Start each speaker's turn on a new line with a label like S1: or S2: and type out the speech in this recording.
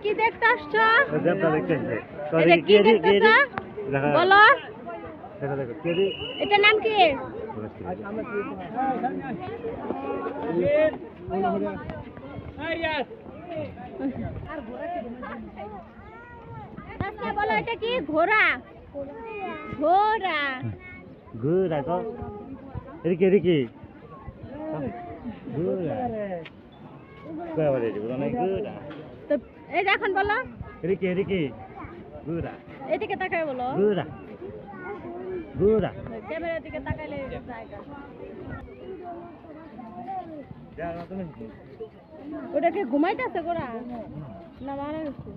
S1: কি দেখতে আসছো?
S2: দেবতা দেখতেছে।
S1: এটা কি দেখতেছো? বলো।
S2: এটা দেখো কেডি।
S1: এটার নাম কি? আচ্ছা বলো এটা কি? ঘোড়া। ঘোড়া।
S2: ঘোড়া কো। এটা কি? ঘোড়া। কয় বলে দিব না ঘোড়া।
S1: তো এই এখন বলো।
S2: এটা কি? ঘোড়া।
S1: এদিকে তাকায় বলো।
S2: ঘোড়া। ঘোড়া।
S1: ক্যামেরার দিকে তাকাইলে জায়গা। ওটা কি ঘুমাইতেছে ঘোড়া? না মারা গেছে।